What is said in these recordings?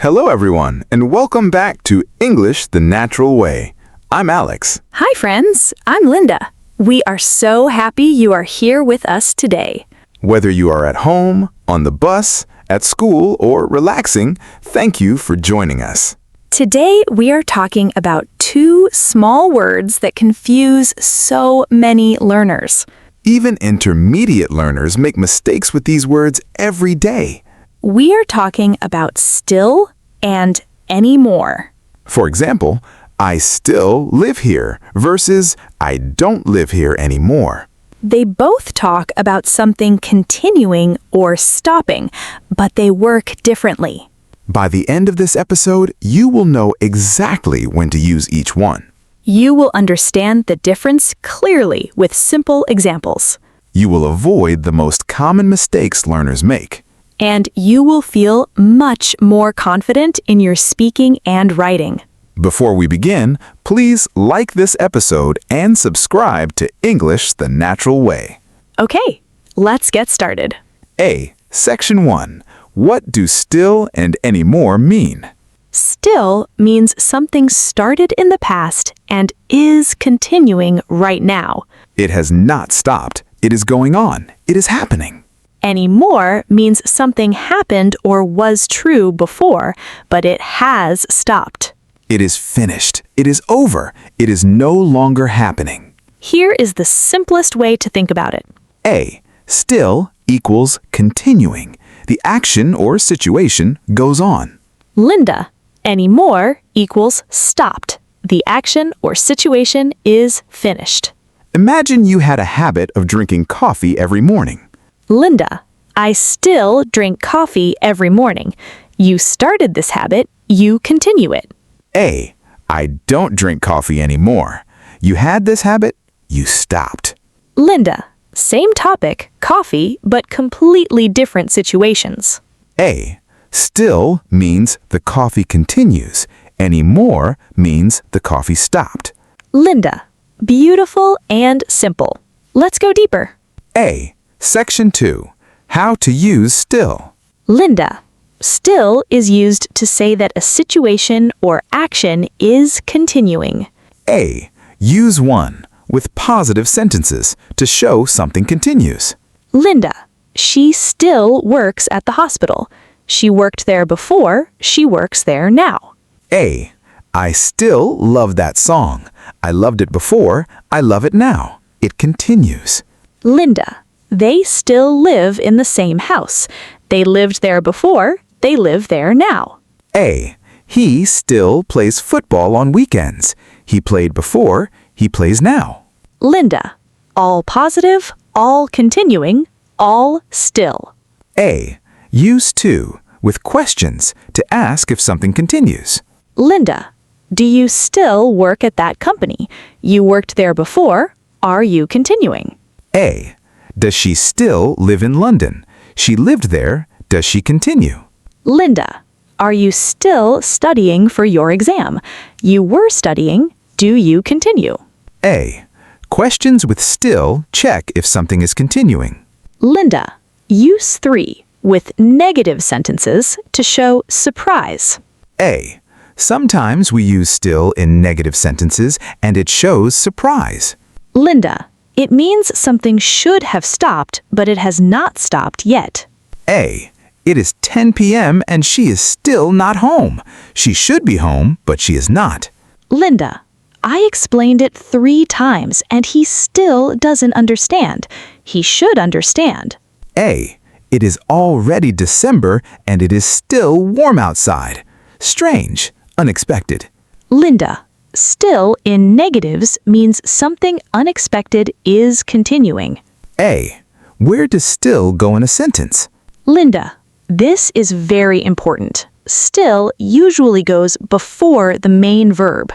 Hello, everyone, and welcome back to English the Natural Way. I'm Alex. Hi, friends. I'm Linda. We are so happy you are here with us today. Whether you are at home, on the bus, at school, or relaxing, thank you for joining us. Today, we are talking about two small words that confuse so many learners. Even intermediate learners make mistakes with these words every day. We are talking about still and anymore. For example, I still live here versus I don't live here anymore. They both talk about something continuing or stopping, but they work differently. By the end of this episode, you will know exactly when to use each one. You will understand the difference clearly with simple examples. You will avoid the most common mistakes learners make. And you will feel much more confident in your speaking and writing. Before we begin, please like this episode and subscribe to English the Natural Way. Okay, let's get started. A. Section 1. What do still and anymore mean? Still means something started in the past and is continuing right now. It has not stopped. It is going on. It is happening. Anymore means something happened or was true before, but it has stopped. It is finished. It is over. It is no longer happening. Here is the simplest way to think about it. A. Still equals continuing. The action or situation goes on. Linda, anymore equals stopped. The action or situation is finished. Imagine you had a habit of drinking coffee every morning. Linda, I still drink coffee every morning. You started this habit, you continue it. A. I don't drink coffee anymore. You had this habit, you stopped. Linda, same topic, coffee, but completely different situations. A. Still means the coffee continues. Anymore means the coffee stopped. Linda, beautiful and simple. Let's go deeper. A. Section 2. How to use still. Linda, still is used to say that a situation or action is continuing. A. Use 1 with positive sentences to show something continues. Linda, she still works at the hospital. She worked there before, she works there now. A. I still love that song. I loved it before, I love it now. It continues. Linda, they still live in the same house. They lived there before, they live there now. A. He still plays football on weekends. He played before, he plays now. Linda, all positive, all continuing, all still. A. Use 2 with questions to ask if something continues. Linda, do you still work at that company? You worked there before, are you continuing? A. Does she still live in London? She lived there, does she continue? Linda, are you still studying for your exam? You were studying, do you continue? A. Questions with still check if something is continuing. Linda, use 3 with negative sentences to show surprise. A. Sometimes we use still in negative sentences and it shows surprise. Linda, it means something should have stopped, but it has not stopped yet. A. It is 10 p.m. and she is still not home. She should be home, but she is not. Linda, I explained it 3 times and he still doesn't understand. He should understand. A. It is already December and it is still warm outside. Strange, unexpected. Linda, still in negatives means something unexpected is continuing. A. Where does still go in a sentence? Linda, this is very important. Still usually goes before the main verb.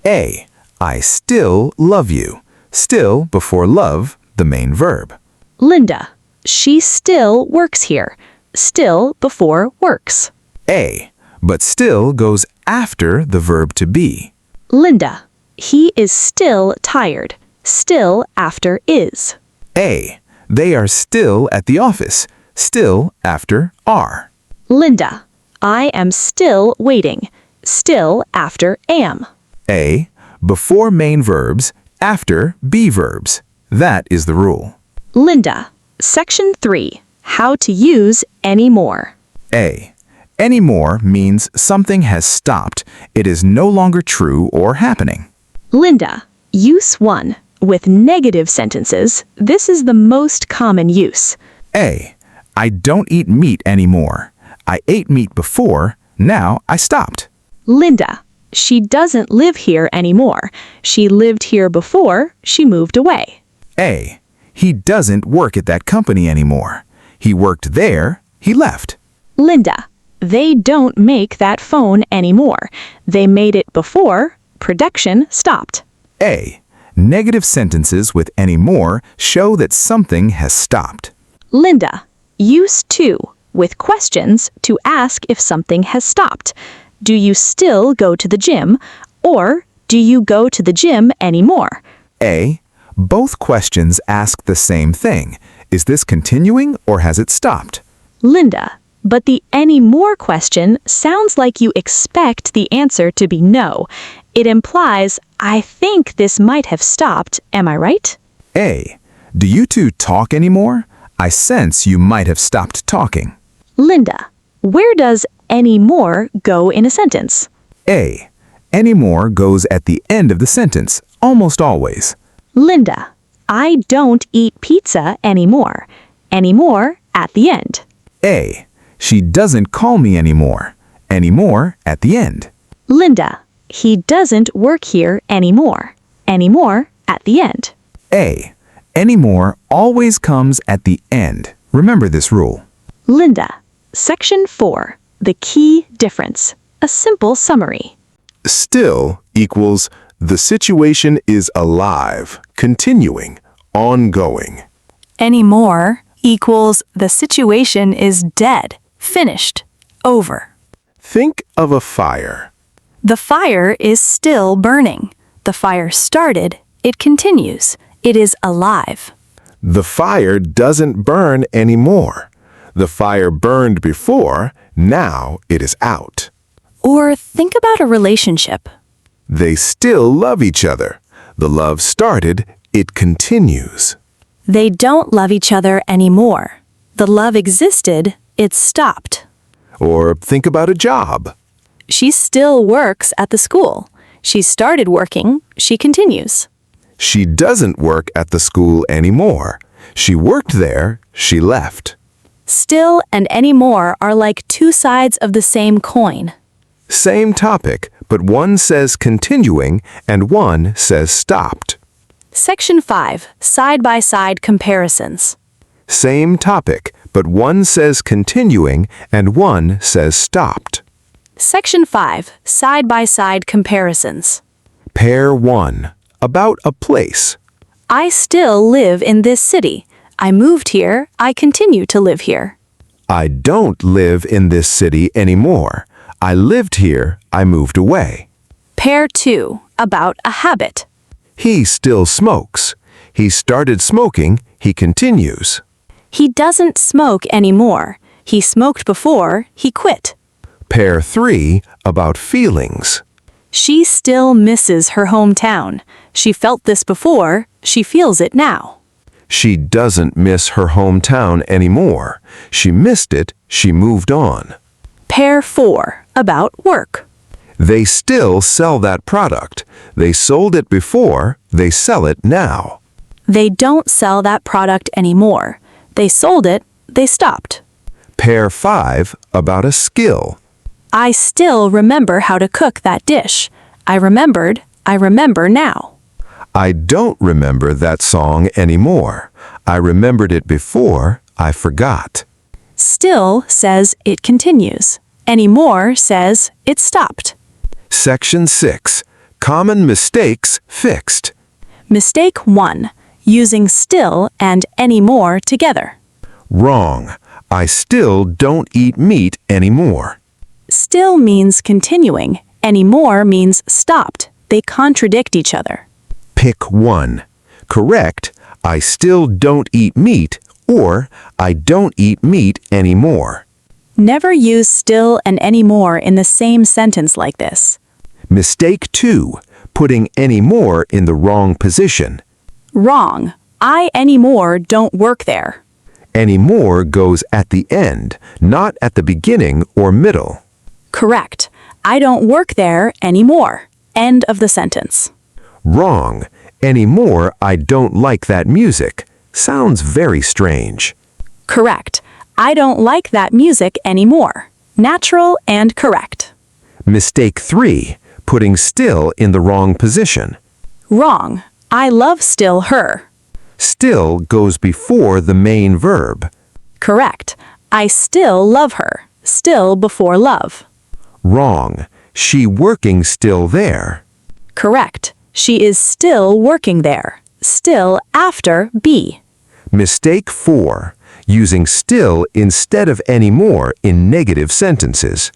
A. I still love you. Still before love, the main verb. Linda, she still works here. Still before works. A. But still goes after the verb to be. Linda, he is still tired. Still after is. A. They are still at the office. Still after are. Linda, I am still waiting. Still after am. A. Before main verbs, after be verbs. That is the rule. Linda, Section 3. How to use anymore. A. Anymore means something has stopped. It is no longer true or happening. Linda, Use 1. With negative sentences, this is the most common use. A. I don't eat meat anymore. I ate meat before, now I stopped. Linda, she doesn't live here anymore. She lived here before she moved away. A. He doesn't work at that company anymore. He worked there, he left. Linda, they don't make that phone anymore. They made it before production stopped. A. Negative sentences with anymore show that something has stopped. Linda, use 2 with questions to ask if something has stopped. Do you still go to the gym, or do you go to the gym anymore? A. Both questions ask the same thing. Is this continuing or has it stopped? Linda, but the anymore question sounds like you expect the answer to be no. It implies, I think this might have stopped, am I right? A. Do you two talk anymore? I sense you might have stopped talking. Linda, where does anymore go in a sentence? A. Anymore goes at the end of the sentence, almost always. Linda, I don't eat pizza anymore. Anymore at the end. A. She doesn't call me anymore. Anymore at the end. Linda, he doesn't work here anymore. Anymore at the end. A. Anymore always comes at the end. Remember this rule. Linda, Section 4. The key difference. A simple summary. Still equals the situation is alive, continuing, ongoing. Anymore equals the situation is dead, finished, over. Think of a fire. The fire is still burning. The fire started, it continues. It is alive. The fire doesn't burn anymore. The fire burned before, now it is out. Or think about a relationship. They still love each other. The love started, it continues. They don't love each other anymore. The love existed, it stopped. Or think about a job. She still works at the school. She started working, she continues. She doesn't work at the school anymore. She worked there, she left. Still and anymore are like two sides of the same coin. Same topic, but one says continuing and one says stopped. Section 5. Side-by-side comparisons. Same topic, but one says continuing and one says stopped. Section 5. Side-by-side comparisons. Pair 1. About a place. I still live in this city. I moved here. I continue to live here. I don't live in this city anymore. I lived here. I moved away. Pair 2. About a habit. He still smokes. He started smoking. He continues. He doesn't smoke anymore. He smoked before. He quit. Pair 3. About feelings. She still misses her hometown. She felt this before. She feels it now. She doesn't miss her hometown anymore. She missed it. She moved on. Pair 4. About work. They still sell that product. They sold it before. They sell it now. They don't sell that product anymore. They sold it. They stopped. Pair 5. About a skill. I still remember how to cook that dish. I remember now. I don't remember that song anymore. I remembered it before. I forgot. Still says it continues. Anymore says it stopped. Section 6. Common mistakes fixed. Mistake 1. Using still and anymore together. Wrong. I still don't eat meat anymore. Still means continuing. Anymore means stopped. They contradict each other. Pick one. Correct. I still don't eat meat, or I don't eat meat anymore. Never use still and anymore in the same sentence like this. Mistake 2. Putting anymore in the wrong position. Wrong. I anymore don't work there. Anymore goes at the end, not at the beginning or middle. Correct. I don't work there anymore. End of the sentence. Wrong. Anymore, I don't like that music. Sounds very strange. Correct. I don't like that music anymore. Natural and correct. Mistake 3. Putting still in the wrong position. Wrong. I love still her. Still goes before the main verb. Correct. I still love her. Still before love. Wrong. She working still there. Correct. She is still working there. Still after be. Mistake 4. Using still instead of anymore in negative sentences.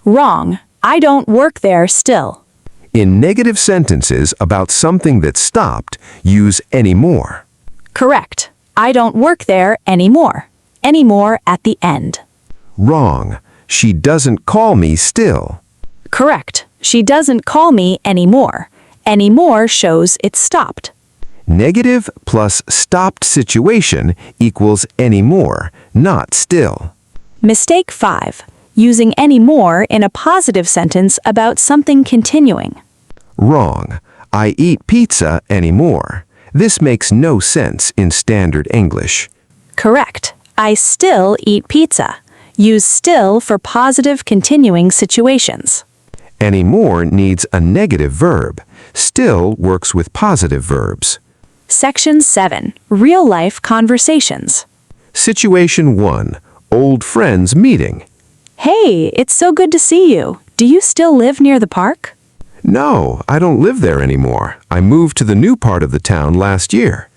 Wrong. I don't work there still. In negative sentences about something that stopped, use anymore. Correct. I don't work there anymore. Anymore at the end. Wrong. She doesn't call me still. Correct. She doesn't call me anymore. Anymore shows it stopped. Negative plus stopped situation equals anymore, not still. Mistake 5. Using anymore in a positive sentence about something continuing. Wrong. I eat pizza anymore. This makes no sense in standard English. Correct. I still eat pizza. Use still for positive continuing situations. Anymore needs a negative verb. Still works with positive verbs. Section 7. Real-life conversations. Situation 1. Old friends meeting. Hey, it's so good to see you. Do you still live near the park? No, I don't live there anymore. I moved to the new part of the town last year.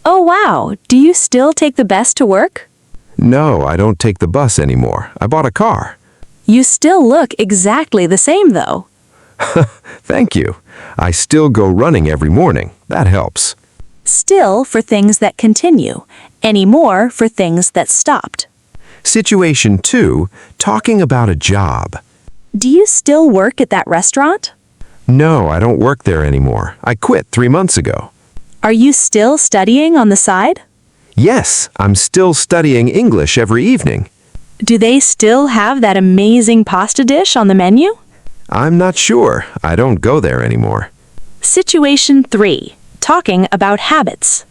Oh wow, do you still take the bus to work? No, I don't take the bus anymore. I bought a car. You still look exactly the same though. Thank you. I still go running every morning. That helps. Still for things that continue. Anymore for things that stopped. Situation 2. Talking about a job. Do you still work at that restaurant? No, I don't work there anymore. I quit 3 months ago. Are you still studying on the side? Yes, I'm still studying English every evening. Do they still have that amazing pasta dish on the menu? I'm not sure. I don't go there anymore. Situation 3. Talking about habits.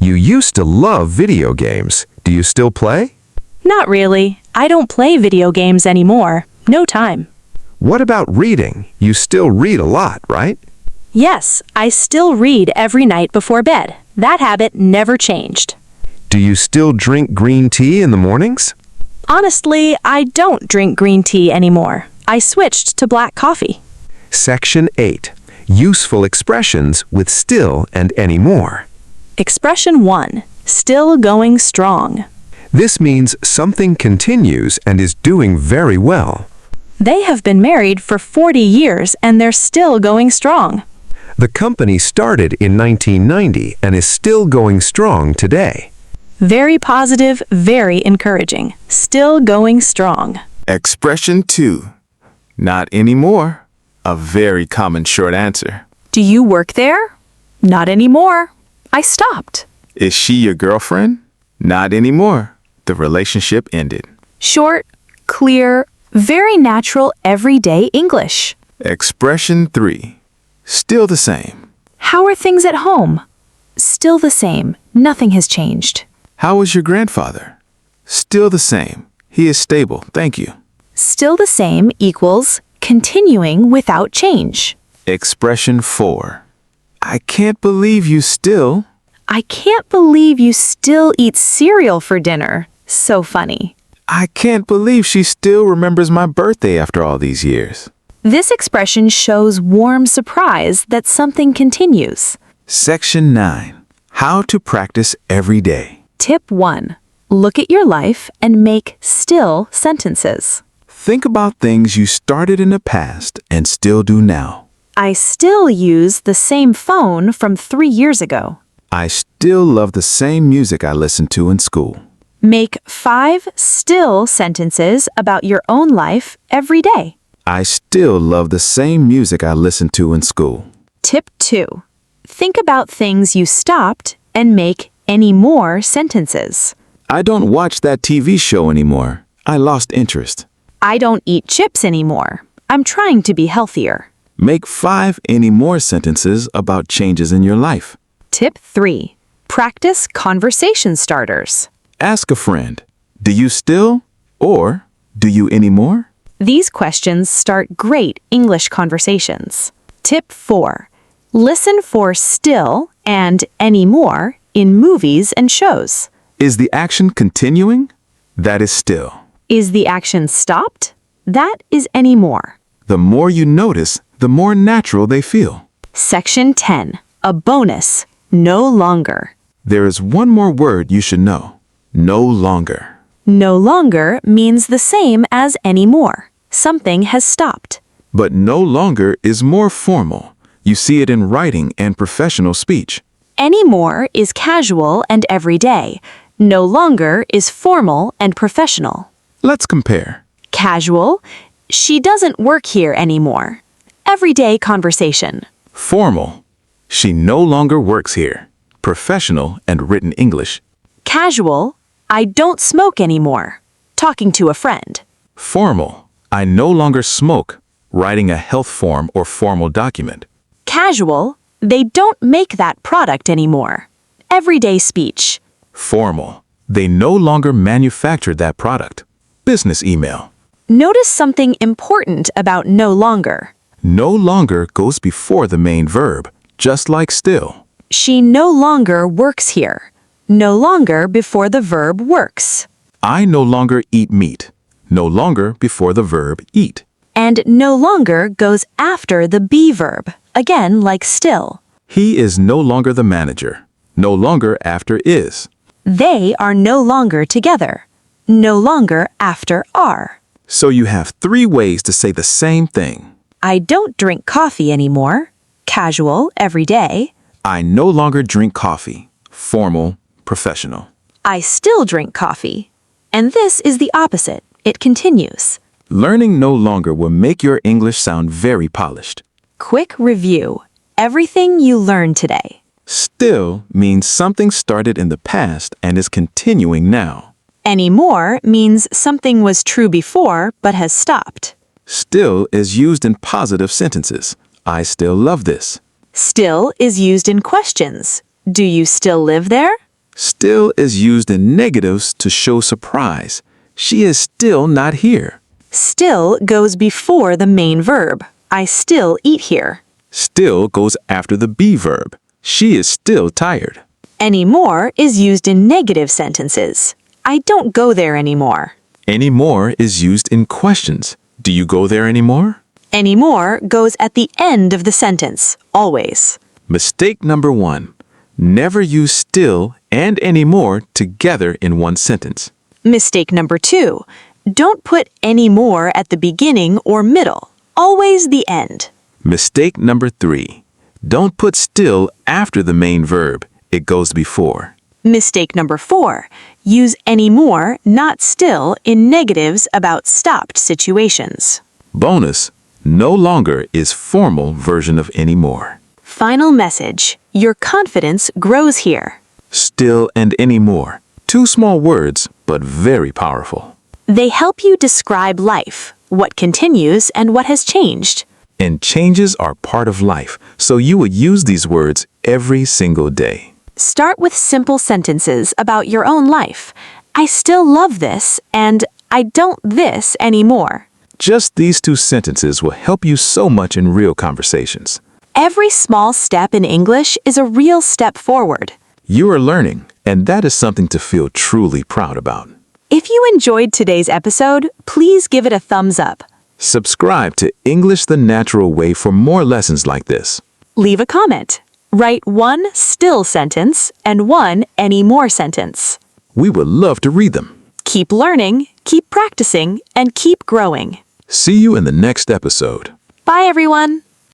You used to love video games. Do you still play? Not really. I don't play video games anymore. No time. What about reading? You still read a lot, right? Yes, I still read every night before bed. That habit never changed. Do you still drink green tea in the mornings? Honestly, I don't drink green tea anymore. I switched to black coffee. Section 8. Useful expressions with still and anymore. Expression 1. Still going strong. This means something continues and is doing very well. They have been married for 40 years and they're still going strong. The company started in 1990 and is still going strong today. Very positive, very encouraging. Still going strong. Expression 2. Not anymore. A very common short answer. Do you work there? Not anymore. I stopped. Is she your girlfriend? Not anymore. The relationship ended. Short, clear, very natural everyday English. Expression 3. Still the same. How are things at home? Still the same. Nothing has changed. How is your grandfather? Still the same. He is stable, thank you. Still the same equals continuing without change. Expression 4. I can't believe you still. I can't believe you still eat cereal for dinner. So funny. I can't believe she still remembers my birthday after all these years. This expression shows warm surprise that something continues. Section 9. How to practice every day. Tip 1. Look at your life and make still sentences. Think about things you started in the past and still do now. I still use the same phone from 3 years ago. I still love the same music I listened to in school. Make 5 still sentences about your own life every day. I still love the same music I listened to in school. Tip 2. Think about things you stopped and make any more sentences. I don't watch that TV show anymore. I lost interest. I don't eat chips anymore. I'm trying to be healthier. Make 5 any more sentences about changes in your life. Tip 3. Practice conversation starters. Ask a friend, do you still or do you anymore? These questions start great English conversations. Tip 4. Listen for still and anymore in movies and shows. Is the action continuing? That is still. Is the action stopped? That is anymore. The more you notice, the more natural they feel. Section 10. A bonus. No longer. There is one more word you should know. No longer. No longer means the same as anymore. Something has stopped. But no longer is more formal. You see it in writing and professional speech. Anymore is casual and everyday. No longer is formal and professional. Let's compare. Casual. She doesn't work here anymore. Everyday conversation. Formal. She no longer works here. Professional and written English. Casual. I don't smoke anymore. Talking to a friend. Formal. I no longer smoke. Writing a health form or formal document. Casual. They don't make that product anymore. Everyday speech. Formal. They no longer manufacture that product. Business email. Notice something important about no longer. No longer goes before the main verb, just like still. She no longer works here. No longer before the verb works. I no longer eat meat. No longer before the verb eat. And no longer goes after the be verb, again like still. He is no longer the manager. No longer after is. They are no longer together. No longer after are. So you have 3 ways to say the same thing. I don't drink coffee anymore. Casual, everyday. I no longer drink coffee. Formal, professional. I still drink coffee. And this is the opposite. It continues. Learning no longer will make your English sound very polished. Quick review. Everything you learned today. Still means something started in the past and is continuing now. Anymore means something was true before but has stopped. Still is used in positive sentences. I still love this. Still is used in questions. Do you still live there? Still is used in negatives to show surprise. She is still not here. Still goes before the main verb. I still eat here. Still goes after the be verb. She is still tired. Anymore is used in negative sentences. I don't go there anymore. Anymore is used in questions. Do you go there anymore? Anymore goes at the end of the sentence, always. Mistake number 1. Never use still and anymore together in one sentence. Mistake number 2. Don't put anymore at the beginning or middle. Always the end. Mistake number 3. Don't put still after the main verb. It goes before. Mistake number 4. Use anymore, not still, in negatives about stopped situations. Bonus. No longer is formal version of anymore. Final message. Your confidence grows here. Still and anymore. 2 small words, but very powerful. They help you describe life, what continues and what has changed. And changes are part of life, so you would use these words every single day. Start with simple sentences about your own life. I still love this, and I don't this anymore. Just these 2 sentences will help you so much in real conversations. Every small step in English is a real step forward. You are learning, and that is something to feel truly proud about. If you enjoyed today's episode, please give it a thumbs up. Subscribe to English the Natural Way for more lessons like this. Leave a comment. Write 1 still sentence and 1 anymore sentence. We would love to read them. Keep learning, keep practicing, and keep growing. See you in the next episode. Bye, everyone.